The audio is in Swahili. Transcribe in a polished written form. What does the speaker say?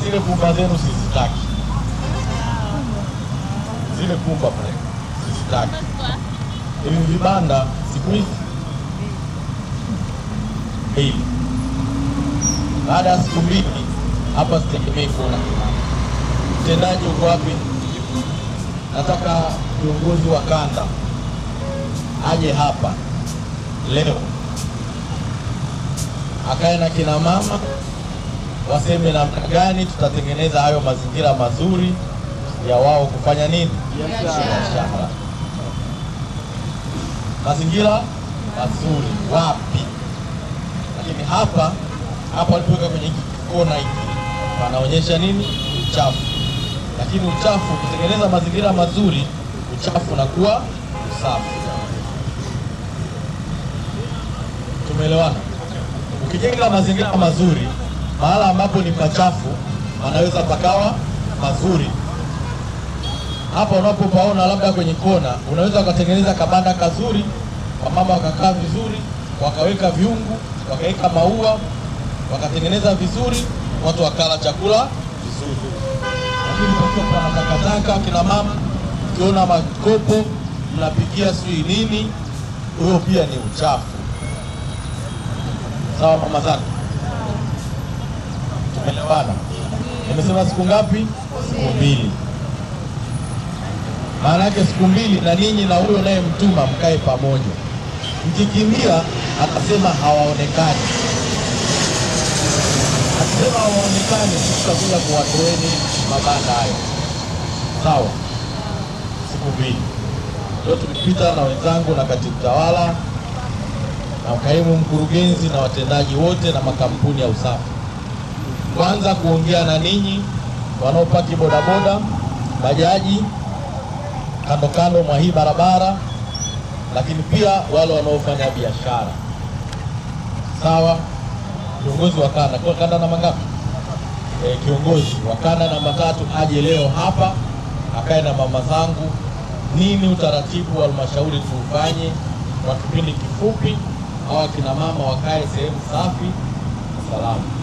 zile kumba zenu sizitaki, zile kumba pale sizitaki. Hivi vibanda siku hizi mbili, baada ya siku mbili hapa sitegemei kuona. Mtendaji uko wapi? Nataka kiongozi wa kanda aje hapa leo akae na kina mama waseme namna gani tutatengeneza hayo mazingira mazuri ya wao kufanya nini? Biashara. Mazingira mazuri wapi? Lakini hapa alipoweka kwenye kona hiki wanaonyesha nini? Uchafu. Lakini uchafu, kutengeneza mazingira mazuri, uchafu unakuwa usafi. Tumeelewana? Ukijenga mazingira mazuri, mahala ambapo ni pachafu wanaweza pakawa mazuri. Hapa unapopaona labda kwenye kona, unaweza ukatengeneza kabanda kazuri, wamama wakakaa vizuri, wakaweka viungu, wakaweka maua, wakatengeneza vizuri, watu wakala chakula vizuri. Lakini kwa na takataka, kina mama ukiona makopo mnapikia sui nini, huyo pia ni uchafu. Sawa mama zangu? Tumeelewana? Nimesema siku ngapi? Siku mbili. Maana yake siku mbili na ninyi na huyo naye mtuma mkae pamoja. Mkikimbia atasema hawaonekani. Akisema hawaonekani, tutakuja kuwatoeni mabanda hayo. Sawa? Siku mbili. Leo tulipita na wenzangu na katibu tawala na kaimu mkurugenzi na watendaji wote na makampuni ya usafi. Kwanza kuongea na ninyi wanaopaki bodaboda, bajaji kando kando mwa hii barabara, lakini pia wale wanaofanya biashara. Sawa? Kiongozi wa kanda, kwa kanda namba ngapi? Kiongozi wa kanda namba 3 aje leo hapa akae na mama zangu, nini utaratibu wa halmashauri tuufanye kwa kipindi kifupi, hawa kina mama wakae sehemu safi na salama.